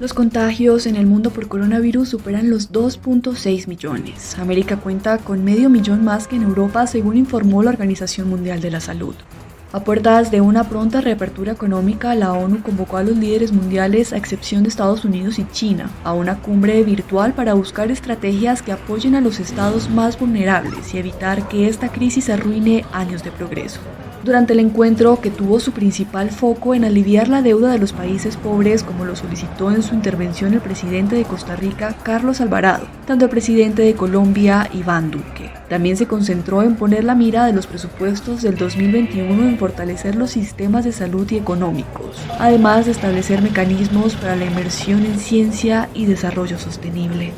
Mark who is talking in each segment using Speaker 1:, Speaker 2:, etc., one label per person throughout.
Speaker 1: Los contagios en el mundo por coronavirus superan los 2.6 millones. América cuenta con 500.000 más que en Europa, según informó la Organización Mundial de la Salud. A puertas de una pronta reapertura económica, la ONU convocó a los líderes mundiales, a excepción de Estados Unidos y China, a una cumbre virtual para buscar estrategias que apoyen a los estados más vulnerables y evitar que esta crisis arruine años de progreso. Durante el encuentro, que tuvo su principal foco en aliviar la deuda de los países pobres, como lo solicitó en su intervención el presidente de Costa Rica, Carlos Alvarado, tanto el presidente de Colombia, Iván Duque. También se concentró en poner la mira de los presupuestos del 2021 en fortalecer los sistemas de salud y económicos, además de establecer mecanismos para la inversión en ciencia y desarrollo sostenible.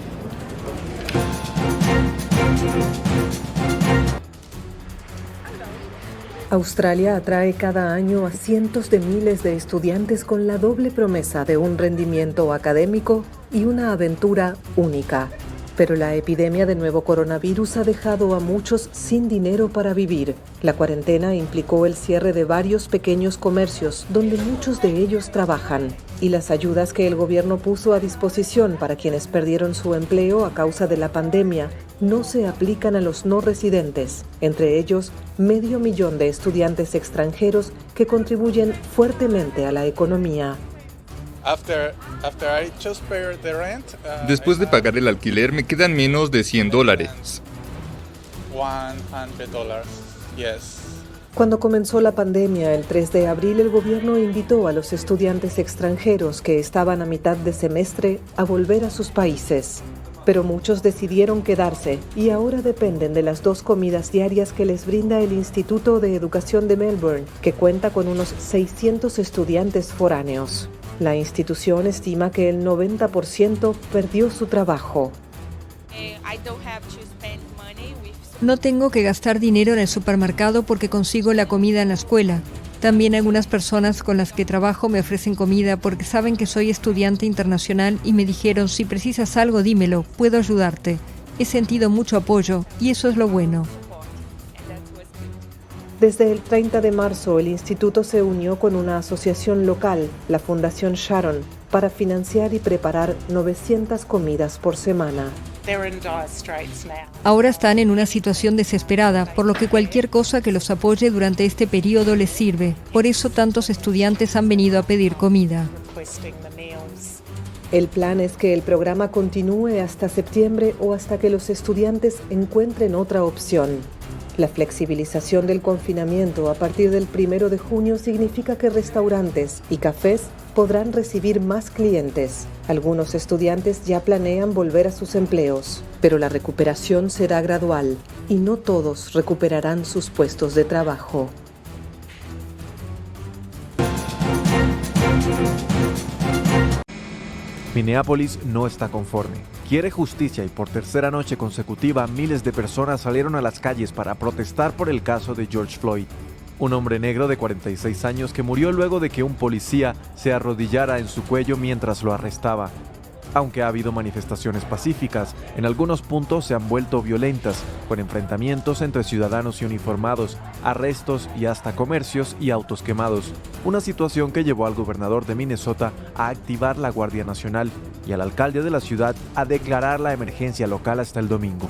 Speaker 2: Australia atrae cada año a cientos de miles de estudiantes con la doble promesa de un rendimiento académico y una aventura única. Pero la epidemia de nuevo coronavirus ha dejado a muchos sin dinero para vivir. La cuarentena implicó el cierre de varios pequeños comercios donde muchos de ellos trabajan, y las ayudas que el gobierno puso a disposición para quienes perdieron su empleo a causa de la pandemia no se aplican a los no residentes, entre ellos 500.000 de estudiantes extranjeros que contribuyen fuertemente a la economía.
Speaker 3: Después de pagar el alquiler me quedan menos de $100.
Speaker 2: Cuando comenzó la pandemia, el 3 de abril, el gobierno invitó a los estudiantes extranjeros que estaban a mitad de semestre a volver a sus países. Pero muchos decidieron quedarse y ahora dependen de las 2 comidas diarias que les brinda el Instituto de Educación de Melbourne, que cuenta con unos 600 estudiantes foráneos. La institución estima que el 90% perdió su trabajo.
Speaker 4: No tengo que gastar dinero en el supermercado porque consigo la comida en la escuela. También algunas personas con las que trabajo me ofrecen comida porque saben que soy estudiante internacional y me dijeron: si precisas algo, dímelo, puedo ayudarte. He sentido mucho apoyo y eso es lo bueno.
Speaker 2: Desde el 30 de marzo, el instituto se unió con una asociación local, la Fundación Sharon, para financiar y preparar 900 comidas por semana.
Speaker 4: Ahora están en una situación desesperada, por lo que cualquier cosa que los apoye durante este periodo les sirve. Por eso tantos estudiantes han venido a pedir comida.
Speaker 2: El plan es que el programa continúe hasta septiembre o hasta que los estudiantes encuentren otra opción. La flexibilización del confinamiento a partir del 1 de junio significa que restaurantes y cafés podrán recibir más clientes. Algunos estudiantes ya planean volver a sus empleos, pero la recuperación será gradual y no todos recuperarán sus puestos de trabajo.
Speaker 5: Minneapolis no está conforme. Quiere justicia y por tercera noche consecutiva miles de personas salieron a las calles para protestar por el caso de George Floyd, un hombre negro de 46 años que murió luego de que un policía se arrodillara en su cuello mientras lo arrestaba. Aunque ha habido manifestaciones pacíficas, en algunos puntos se han vuelto violentas, con enfrentamientos entre ciudadanos y uniformados, arrestos y hasta comercios y autos quemados. Una situación que llevó al gobernador de Minnesota a activar la Guardia Nacional y al alcalde de la ciudad a declarar la emergencia local hasta el domingo.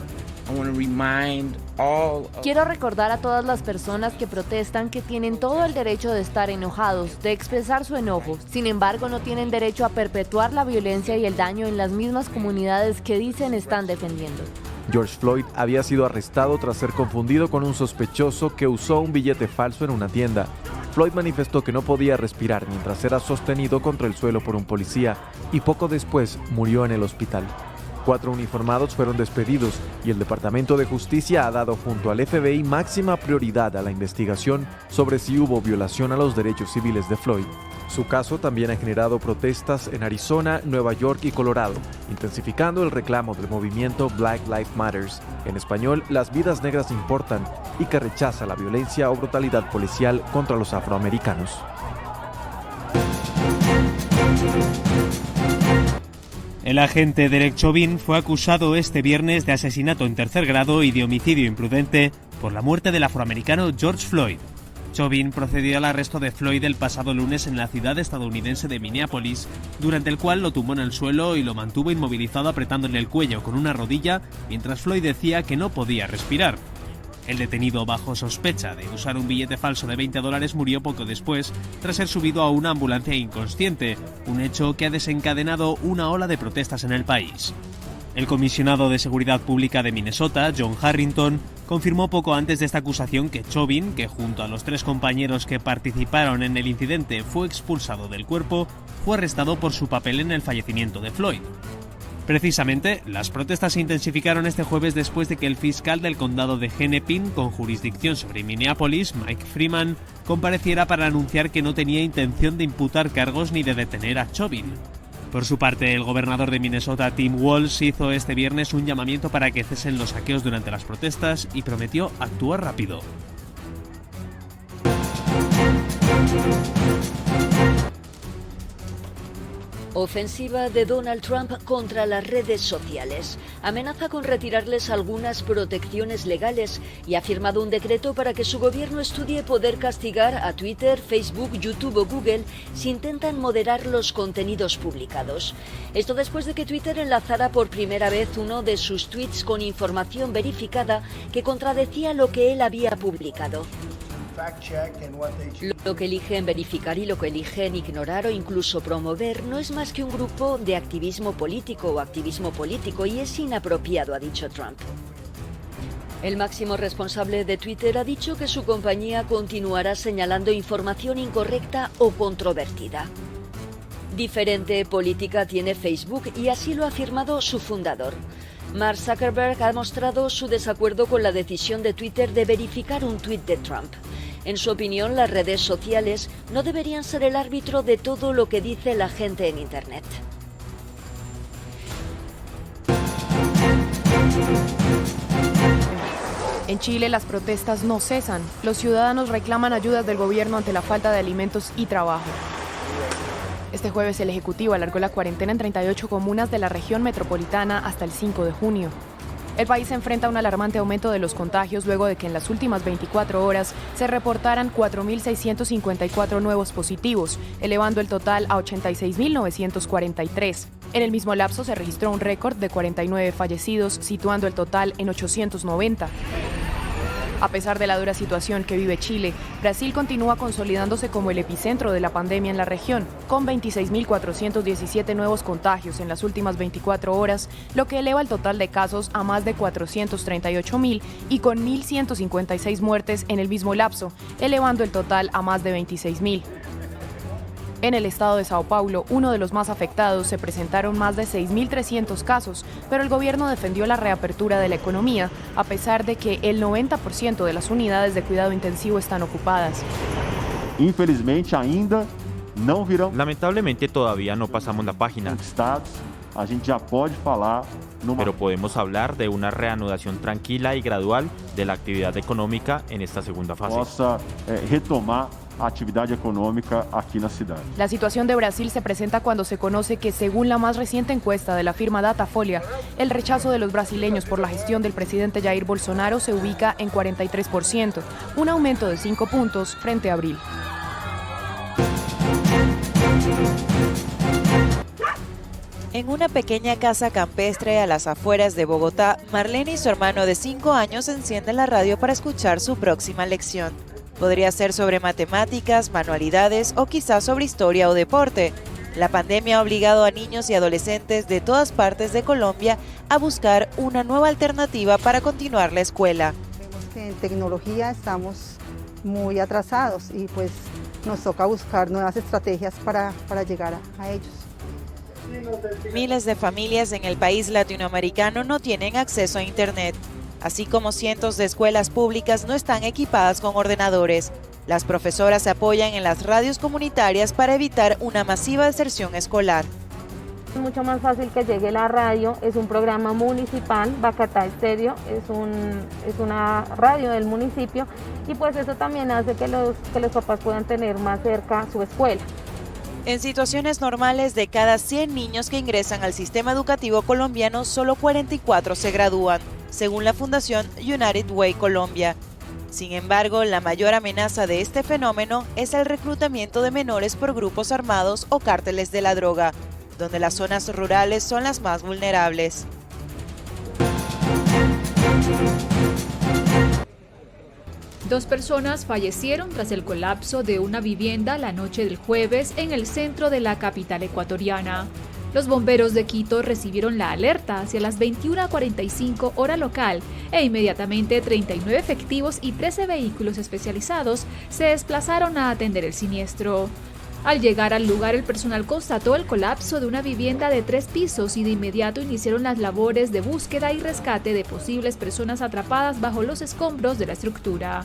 Speaker 6: Quiero recordar a todas las personas que protestan que tienen todo el derecho de estar enojados, de expresar su enojo. Sin embargo, no tienen derecho a perpetuar la violencia y el daño en las mismas comunidades que dicen están defendiendo.
Speaker 5: George Floyd había sido arrestado tras ser confundido con un sospechoso que usó un billete falso en una tienda. Floyd manifestó que no podía respirar mientras era sostenido contra el suelo por un policía y poco después murió en el hospital. 4 uniformados fueron despedidos y el Departamento de Justicia ha dado junto al FBI máxima prioridad a la investigación sobre si hubo violación a los derechos civiles de Floyd. Su caso también ha generado protestas en Arizona, Nueva York y Colorado, intensificando el reclamo del movimiento Black Lives Matter, en español, las vidas negras importan, y que rechaza la violencia o brutalidad policial contra los afroamericanos.
Speaker 7: El agente Derek Chauvin fue acusado este viernes de asesinato en tercer grado y de homicidio imprudente por la muerte del afroamericano George Floyd. Chauvin procedió al arresto de Floyd el pasado lunes en la ciudad estadounidense de Minneapolis, durante el cual lo tumbó en el suelo y lo mantuvo inmovilizado apretándole el cuello con una rodilla mientras Floyd decía que no podía respirar. El detenido bajo sospecha de usar un billete falso de $20 murió poco después tras ser subido a una ambulancia inconsciente, un hecho que ha desencadenado una ola de protestas en el país. El comisionado de Seguridad Pública de Minnesota, John Harrington, confirmó poco antes de esta acusación que Chauvin, que junto a los 3 compañeros que participaron en el incidente fue expulsado del cuerpo, fue arrestado por su papel en el fallecimiento de Floyd. Precisamente, las protestas se intensificaron este jueves después de que el fiscal del condado de Hennepin, con jurisdicción sobre Minneapolis, Mike Freeman, compareciera para anunciar que no tenía intención de imputar cargos ni de detener a Chauvin. Por su parte, el gobernador de Minnesota, Tim Walz, hizo este viernes un llamamiento para que cesen los saqueos durante las protestas y prometió actuar rápido.
Speaker 8: Ofensiva de Donald Trump contra las redes sociales. Amenaza con retirarles algunas protecciones legales y ha firmado un decreto para que su gobierno estudie poder castigar a Twitter, Facebook, YouTube o Google si intentan moderar los contenidos publicados. Esto después de que Twitter enlazara por primera vez uno de sus tweets con información verificada que contradecía lo que él había publicado. Lo que eligen verificar y lo que eligen ignorar o incluso promover no es más que un grupo de activismo político y es inapropiado, ha dicho Trump. El máximo responsable de Twitter ha dicho que su compañía continuará señalando información incorrecta o controvertida. Diferente política tiene Facebook y así lo ha afirmado su fundador. Mark Zuckerberg ha mostrado su desacuerdo con la decisión de Twitter de verificar un tuit de Trump. En su opinión, las redes sociales no deberían ser el árbitro de todo lo que dice la gente en Internet.
Speaker 9: En Chile las protestas no cesan. Los ciudadanos reclaman ayudas del gobierno ante la falta de alimentos y trabajo. Este jueves el Ejecutivo alargó la cuarentena en 38 comunas de la región metropolitana hasta el 5 de junio. El país se enfrenta a un alarmante aumento de los contagios luego de que en las últimas 24 horas se reportaran 4.654 nuevos positivos, elevando el total a 86.943. En el mismo lapso se registró un récord de 49 fallecidos, situando el total en 890. A pesar de la dura situación que vive Chile, Brasil continúa consolidándose como el epicentro de la pandemia en la región, con 26.417 nuevos contagios en las últimas 24 horas, lo que eleva el total de casos a más de 438.000 y con 1.156 muertes en el mismo lapso, elevando el total a más de 26.000. En el estado de Sao Paulo, uno de los más afectados, se presentaron más de 6.300 casos, pero el gobierno defendió la reapertura de la economía, a pesar de que el 90% de las unidades de cuidado intensivo están ocupadas.
Speaker 10: Lamentablemente todavía no pasamos la página, pero podemos hablar de una reanudación tranquila y gradual de la actividad económica en esta segunda fase.
Speaker 11: Actividad económica aquí en la ciudad.
Speaker 9: La situación de Brasil se presenta cuando se conoce que, según la más reciente encuesta de la firma Datafolha, el rechazo de los brasileños por la gestión del presidente Jair Bolsonaro se ubica en 43%, un aumento de 5 puntos frente a abril.
Speaker 12: En una pequeña casa campestre a las afueras de Bogotá, Marlene y su hermano de 5 años encienden la radio para escuchar su próxima lección. Podría ser sobre matemáticas, manualidades o quizás sobre historia o deporte. La pandemia ha obligado a niños y adolescentes de todas partes de Colombia a buscar una nueva alternativa para continuar la escuela.
Speaker 13: Vemos que en tecnología estamos muy atrasados y pues nos toca buscar nuevas estrategias para llegar a ellos.
Speaker 12: Miles de familias en el país latinoamericano no tienen acceso a Internet. Así como cientos de escuelas públicas no están equipadas con ordenadores. Las profesoras se apoyan en las radios comunitarias para evitar una masiva deserción escolar.
Speaker 14: Es mucho más fácil que llegue la radio, es un programa municipal, Bacatá Estéreo, es una radio del municipio y pues eso también hace que los papás puedan tener más cerca su escuela.
Speaker 12: En situaciones normales, de cada 100 niños que ingresan al sistema educativo colombiano, solo 44 se gradúan, según la Fundación United Way Colombia. Sin embargo, la mayor amenaza de este fenómeno es el reclutamiento de menores por grupos armados o cárteles de la droga, donde las zonas rurales son las más vulnerables.
Speaker 15: Dos personas fallecieron tras el colapso de una vivienda la noche del jueves en el centro de la capital ecuatoriana. Los bomberos de Quito recibieron la alerta hacia las 21:45 hora local e inmediatamente 39 efectivos y 13 vehículos especializados se desplazaron a atender el siniestro. Al llegar al lugar, el personal constató el colapso de una vivienda de 3 pisos y de inmediato iniciaron las labores de búsqueda y rescate de posibles personas atrapadas bajo los escombros de la estructura.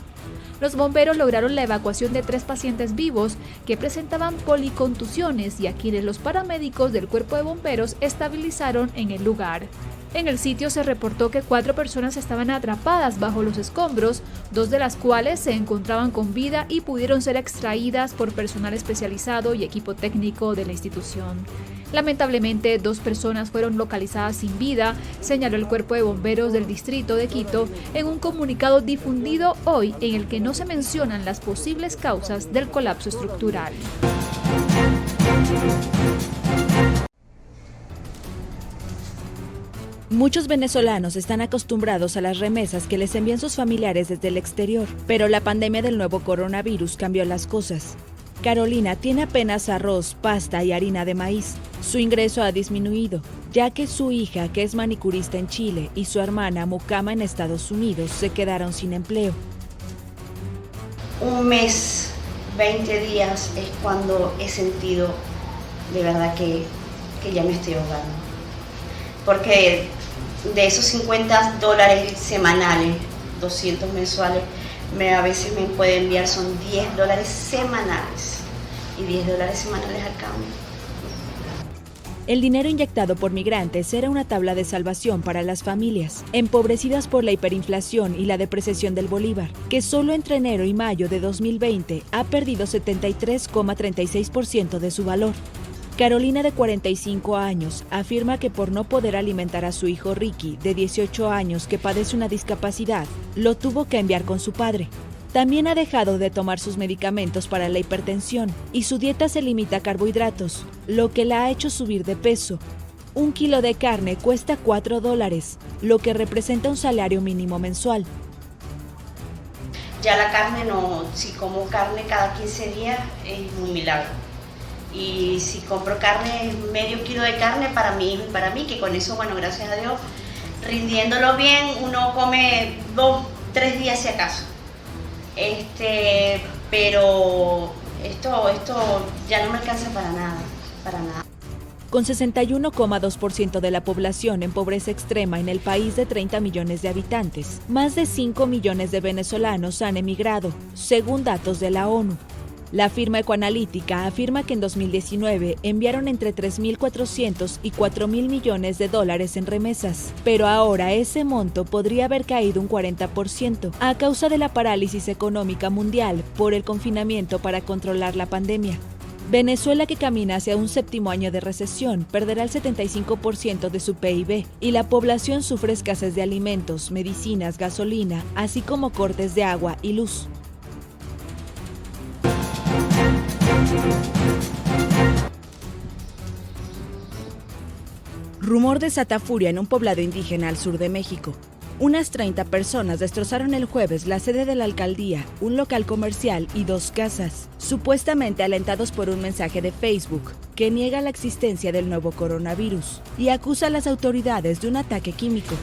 Speaker 15: Los bomberos lograron la evacuación de 3 pacientes vivos que presentaban policontusiones y a quienes los paramédicos del cuerpo de bomberos estabilizaron en el lugar. En el sitio se reportó que 4 personas estaban atrapadas bajo los escombros, 2 de las cuales se encontraban con vida y pudieron ser extraídas por personal especializado y equipo técnico de la institución. Lamentablemente, 2 personas fueron localizadas sin vida, señaló el Cuerpo de Bomberos del Distrito de Quito en un comunicado difundido hoy en el que no se mencionan las posibles causas del colapso estructural.
Speaker 16: Muchos venezolanos están acostumbrados a las remesas que les envían sus familiares desde el exterior, pero la pandemia del nuevo coronavirus cambió las cosas. Carolina tiene apenas arroz, pasta y harina de maíz. Su ingreso ha disminuido, ya que su hija, que es manicurista en Chile, y su hermana, mucama en Estados Unidos, se quedaron sin empleo.
Speaker 17: Un mes, 20 días es cuando he sentido de verdad que ya me estoy ahogando. Porque de esos $50 semanales, 200 mensuales, a veces me puede enviar son $10 semanales y $10 semanales al cambio.
Speaker 16: El dinero inyectado por migrantes era una tabla de salvación para las familias, empobrecidas por la hiperinflación y la depreciación del bolívar, que solo entre enero y mayo de 2020 ha perdido 73,36% de su valor. Carolina, de 45 años, afirma que por no poder alimentar a su hijo Ricky, de 18 años, que padece una discapacidad, lo tuvo que enviar con su padre. También ha dejado de tomar sus medicamentos para la hipertensión y su dieta se limita a carbohidratos, lo que la ha hecho subir de peso. 1 kilo de carne cuesta $4, lo que representa un salario mínimo mensual.
Speaker 17: Ya la carne no, si como carne cada 15 días es un milagro. Y si compro carne, medio kilo de carne para mí, que con eso, bueno, gracias a Dios, rindiéndolo bien, uno come 2-3 días si acaso. Pero esto ya no me alcanza para nada.
Speaker 16: Con 61,2% de la población en pobreza extrema en el país de 30 millones de habitantes, más de 5 millones de venezolanos han emigrado, según datos de la ONU. La firma Ecoanalítica afirma que en 2019 enviaron entre 3.400 y 4.000 millones de dólares en remesas, pero ahora ese monto podría haber caído un 40% a causa de la parálisis económica mundial por el confinamiento para controlar la pandemia. Venezuela, que camina hacia un 7º año de recesión, perderá el 75% de su PIB y la población sufre escasez de alimentos, medicinas, gasolina, así como cortes de agua y luz. Rumor desata furia en un poblado indígena al sur de México. Unas 30 personas destrozaron el jueves la sede de la alcaldía, un local comercial y 2 casas, supuestamente alentados por un mensaje de Facebook que niega la existencia del nuevo coronavirus y acusa a las autoridades de un ataque químico.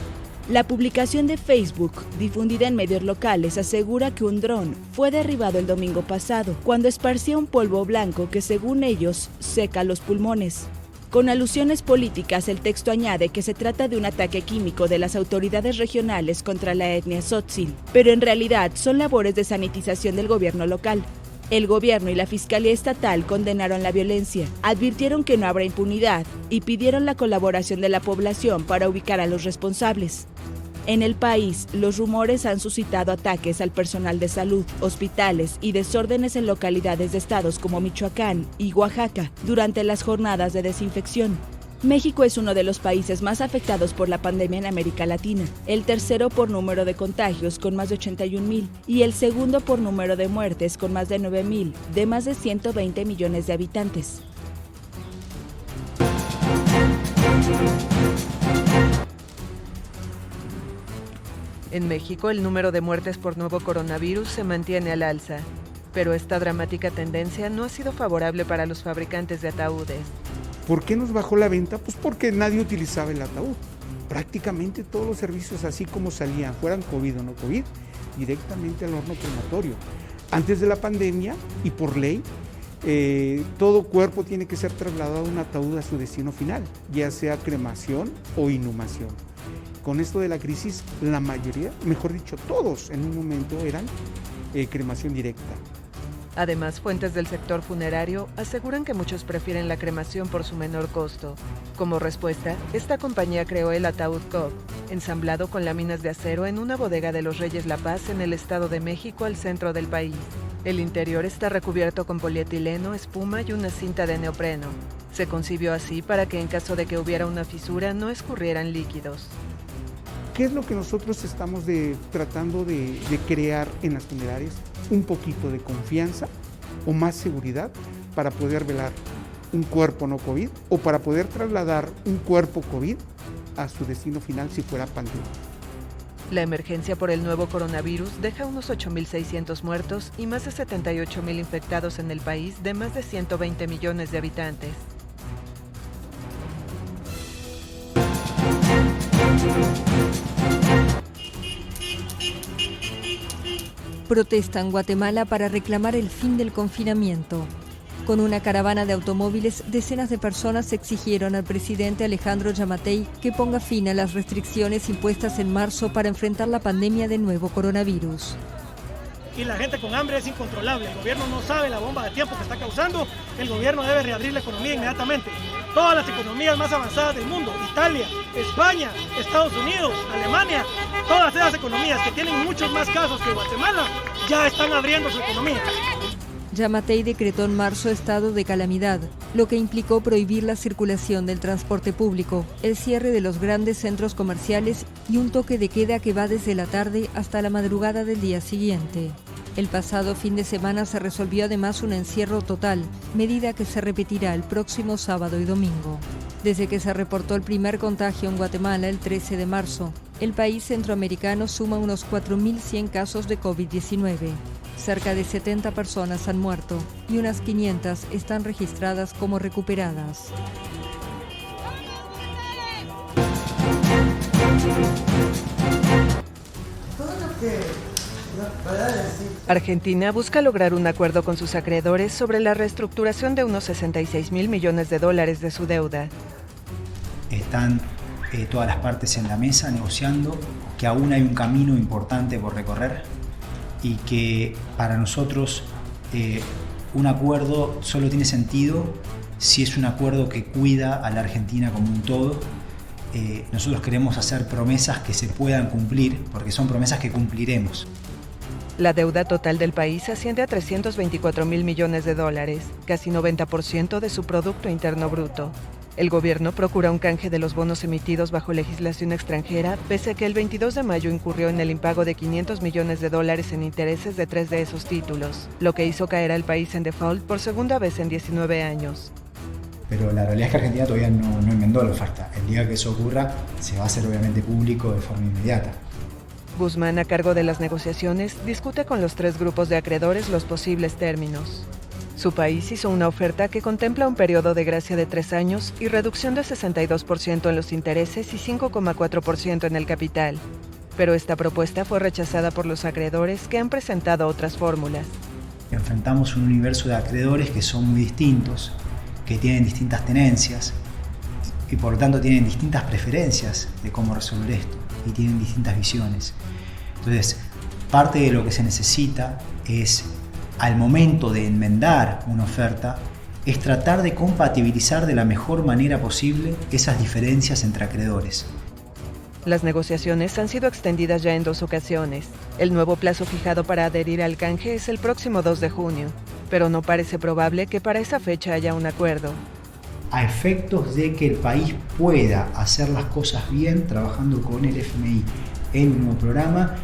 Speaker 16: La publicación de Facebook, difundida en medios locales, asegura que un dron fue derribado el domingo pasado, cuando esparcía un polvo blanco que, según ellos, seca los pulmones. Con alusiones políticas, el texto añade que se trata de un ataque químico de las autoridades regionales contra la etnia tzotzil, pero en realidad son labores de sanitización del gobierno local. El gobierno y la Fiscalía Estatal condenaron la violencia, advirtieron que no habrá impunidad y pidieron la colaboración de la población para ubicar a los responsables. En el país, los rumores han suscitado ataques al personal de salud, hospitales y desórdenes en localidades de estados como Michoacán y Oaxaca durante las jornadas de desinfección. México es uno de los países más afectados por la pandemia en América Latina, el tercero por número de contagios con más de 81,000 y el segundo por número de muertes con más de 9,000, de más de 120 millones de habitantes.
Speaker 2: En México, el número de muertes por nuevo coronavirus se mantiene al alza, pero esta dramática tendencia no ha sido favorable para los fabricantes de ataúdes.
Speaker 18: ¿Por qué nos bajó la venta? Pues porque nadie utilizaba el ataúd. Prácticamente todos los servicios, así como salían, fueran COVID o no COVID, directamente al horno crematorio. Antes de la pandemia y por ley, todo cuerpo tiene que ser trasladado a un ataúd a su destino final, ya sea cremación o inhumación. Con esto de la crisis, la mayoría, mejor dicho, todos en un momento eran cremación directa.
Speaker 2: Además, fuentes del sector funerario aseguran que muchos prefieren la cremación por su menor costo. Como respuesta, esta compañía creó el ataúd Cobb, ensamblado con láminas de acero en una bodega de los Reyes La Paz en el Estado de México, al centro del país. El interior está recubierto con polietileno, espuma y una cinta de neopreno. Se concibió así para que en caso de que hubiera una fisura no escurrieran líquidos.
Speaker 18: ¿Qué es lo que nosotros estamos tratando de crear en las funerarias? Un poquito de confianza o más seguridad para poder velar un cuerpo no COVID o para poder trasladar un cuerpo COVID a su destino final si fuera pandemia.
Speaker 2: La emergencia por el nuevo coronavirus deja unos 8,600 muertos y más de 78,000 infectados en el país de más de 120 millones de habitantes.
Speaker 4: Protesta en Guatemala para reclamar el fin del confinamiento. Con una caravana de automóviles, decenas de personas exigieron al presidente Alejandro Yamatei que ponga fin a las restricciones impuestas en marzo para enfrentar la pandemia del nuevo coronavirus.
Speaker 19: Y la gente con hambre es incontrolable. El gobierno no sabe la bomba de tiempo que está causando. El gobierno debe reabrir la economía inmediatamente. Todas las economías más avanzadas del mundo, Italia, España, Estados Unidos, Alemania, todas esas economías que tienen muchos más casos que Guatemala, ya están abriendo su economía.
Speaker 4: Yamatei decretó en marzo estado de calamidad, lo que implicó prohibir la circulación del transporte público, el cierre de los grandes centros comerciales y un toque de queda que va desde la tarde hasta la madrugada del día siguiente. El pasado fin de semana se resolvió además un encierro total, medida que se repetirá el próximo sábado y domingo. Desde que se reportó el primer contagio en Guatemala el 13 de marzo, el país centroamericano suma unos 4.100 casos de COVID-19. Cerca de 70 personas han muerto y unas 500 están registradas como recuperadas.
Speaker 2: Argentina busca lograr un acuerdo con sus acreedores sobre la reestructuración de unos 66,000 millones de dólares de su deuda.
Speaker 20: Están todas las partes en la mesa negociando, que aún hay un camino importante por recorrer y que para nosotros un acuerdo solo tiene sentido si es un acuerdo que cuida a la Argentina como un todo. Nosotros queremos hacer promesas que se puedan cumplir, porque son promesas que cumpliremos.
Speaker 2: La deuda total del país asciende a 324,000 millones de dólares, casi 90% de su Producto Interno Bruto. El gobierno procura un canje de los bonos emitidos bajo legislación extranjera, pese a que el 22 de mayo incurrió en el impago de 500 millones de dólares en intereses de 3 de esos títulos, lo que hizo caer al país en default por segunda vez en 19 años.
Speaker 20: Pero la realidad es que Argentina todavía no enmendó la oferta. El día que eso ocurra, se va a hacer obviamente público de forma inmediata.
Speaker 2: Guzmán, a cargo de las negociaciones, discute con los 3 grupos de acreedores los posibles términos. Su país hizo una oferta que contempla un periodo de gracia de 3 años y reducción de 62% en los intereses y 5,4% en el capital. Pero esta propuesta fue rechazada por los acreedores, que han presentado otras fórmulas.
Speaker 20: Enfrentamos un universo de acreedores que son muy distintos, que tienen distintas tenencias y por lo tanto tienen distintas preferencias de cómo resolver esto y tienen distintas visiones. Entonces, parte de lo que se necesita es, al momento de enmendar una oferta, es tratar de compatibilizar de la mejor manera posible esas diferencias entre acreedores.
Speaker 2: Las negociaciones han sido extendidas ya en 2 ocasiones. El nuevo plazo fijado para adherir al canje es el próximo 2 de junio, pero no parece probable que para esa fecha haya un acuerdo.
Speaker 20: a efectos de que el país pueda hacer las cosas bien, trabajando con el FMI en un nuevo programa,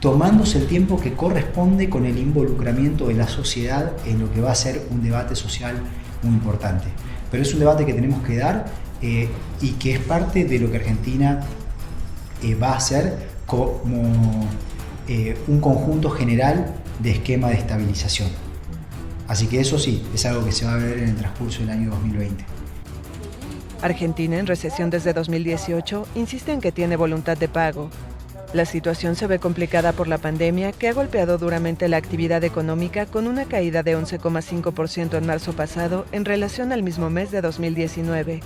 Speaker 20: tomándose el tiempo que corresponde con el involucramiento de la sociedad en lo que va a ser un debate social muy importante. Pero es un debate que tenemos que dar y que es parte de lo que Argentina va a hacer como un conjunto general de esquema de estabilización. Así que eso sí, es algo que se va a ver en el transcurso del año 2020.
Speaker 2: Argentina, en recesión desde 2018, insiste en que tiene voluntad de pago. La situación se ve complicada por la pandemia, que ha golpeado duramente la actividad económica con una caída de 11,5% en marzo pasado en relación al mismo mes de 2019.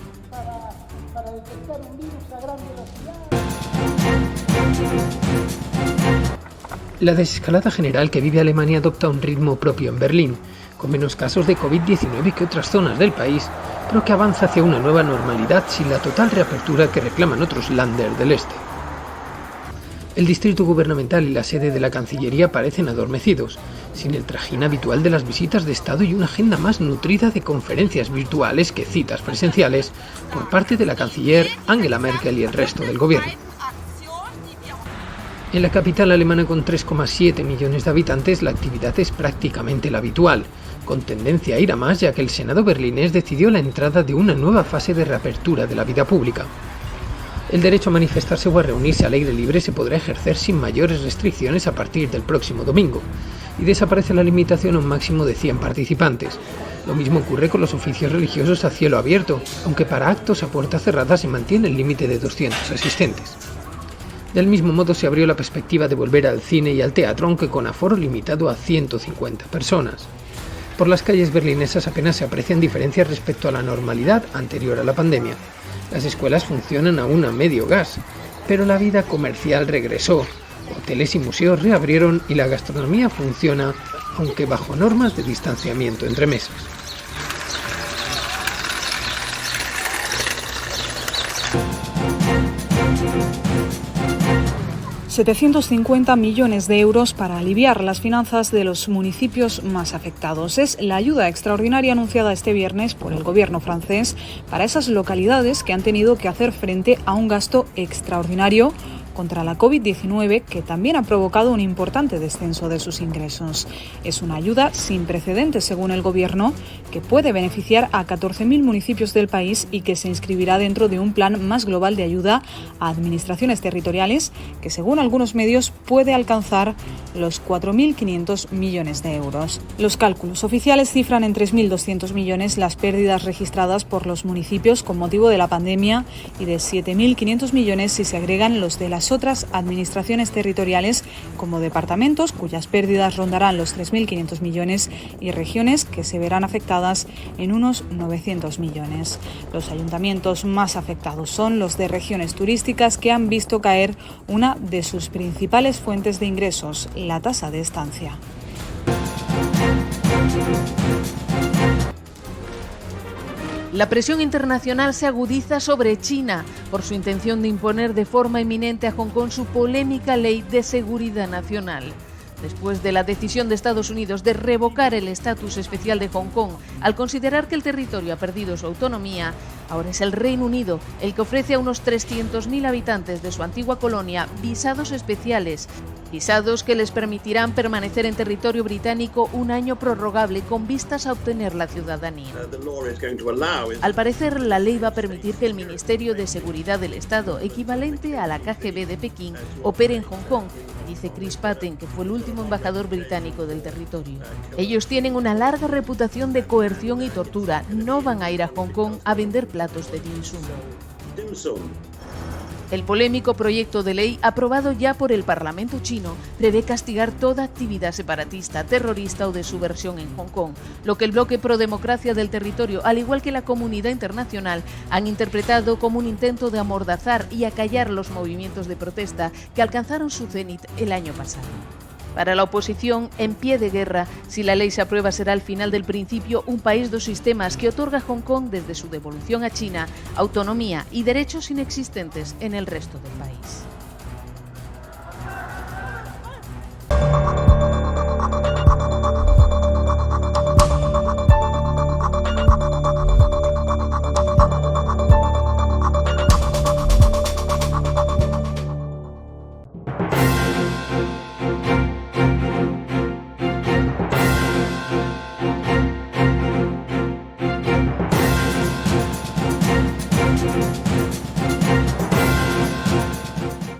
Speaker 21: La desescalada general que vive Alemania adopta un ritmo propio en Berlín, con menos casos de COVID-19 que otras zonas del país, pero que avanza hacia una nueva normalidad sin la total reapertura que reclaman otros Länder del este. El distrito gubernamental y la sede de la Cancillería parecen adormecidos, sin el trajín habitual de las visitas de Estado y una agenda más nutrida de conferencias virtuales que citas presenciales por parte de la canciller Angela Merkel y el resto del gobierno. En la capital alemana, con 3,7 millones de habitantes, la actividad es prácticamente la habitual, con tendencia a ir a más, ya que el Senado berlinés decidió la entrada de una nueva fase de reapertura de la vida pública. El derecho a manifestarse o a reunirse al aire libre se podrá ejercer sin mayores restricciones a partir del próximo domingo, y desaparece la limitación a un máximo de 100 participantes. Lo mismo ocurre con los oficios religiosos a cielo abierto, aunque para actos a puerta cerrada se mantiene el límite de 200 asistentes. Del mismo modo se abrió la perspectiva de volver al cine y al teatro, aunque con aforo limitado a 150 personas. Por las calles berlinesas apenas se aprecian diferencias respecto a la normalidad anterior a la pandemia. Las escuelas funcionan aún a medio gas, pero la vida comercial regresó, hoteles y museos reabrieron y la gastronomía funciona, aunque bajo normas de distanciamiento entre mesas.
Speaker 22: $750 millones para aliviar las finanzas de los municipios más afectados. Es la ayuda extraordinaria anunciada este viernes por el gobierno francés para esas localidades que han tenido que hacer frente a un gasto extraordinario contra la COVID-19, que también ha provocado un importante descenso de sus ingresos. Es una ayuda sin precedentes, según el Gobierno, que puede beneficiar a 14.000 municipios del país y que se inscribirá dentro de un plan más global de ayuda a administraciones territoriales que, según algunos medios, puede alcanzar los 4.500 millones de euros. Los cálculos oficiales cifran en 3.200 millones las pérdidas registradas por los municipios con motivo de la pandemia y de 7.500 millones si se agregan los de las otras administraciones territoriales, como departamentos, cuyas pérdidas rondarán los 3.500 millones, y regiones, que se verán afectadas en unos 900 millones. Los ayuntamientos más afectados son los de regiones turísticas, que han visto caer una de sus principales fuentes de ingresos, la tasa de estancia.
Speaker 23: La presión internacional se agudiza sobre China por su intención de imponer de forma inminente a Hong Kong su polémica ley de seguridad nacional. Después de la decisión de Estados Unidos de revocar el estatus especial de Hong Kong al considerar que el territorio ha perdido su autonomía, ahora es el Reino Unido el que ofrece a unos 300.000 habitantes de su antigua colonia visados especiales, visados que les permitirán permanecer en territorio británico un año prorrogable con vistas a obtener la ciudadanía. Al parecer, la ley va a permitir que el Ministerio de Seguridad del Estado, equivalente a la KGB de Pekín, opere en Hong Kong, dice Chris Patten, que fue el último embajador británico del territorio. Ellos tienen una larga reputación de coerción y tortura. No van a ir a Hong Kong a vender platos de dim sum. El polémico proyecto de ley, aprobado ya por el Parlamento chino, prevé castigar toda actividad separatista, terrorista o de subversión en Hong Kong, lo que el bloque pro-democracia del territorio, al igual que la comunidad internacional, han interpretado como un intento de amordazar y acallar los movimientos de protesta que alcanzaron su cenit el año pasado. Para la oposición, en pie de guerra, si la ley se aprueba será al final del principio un país dos sistemas que otorga a Hong Kong, desde su devolución a China, autonomía y derechos inexistentes en el resto del país.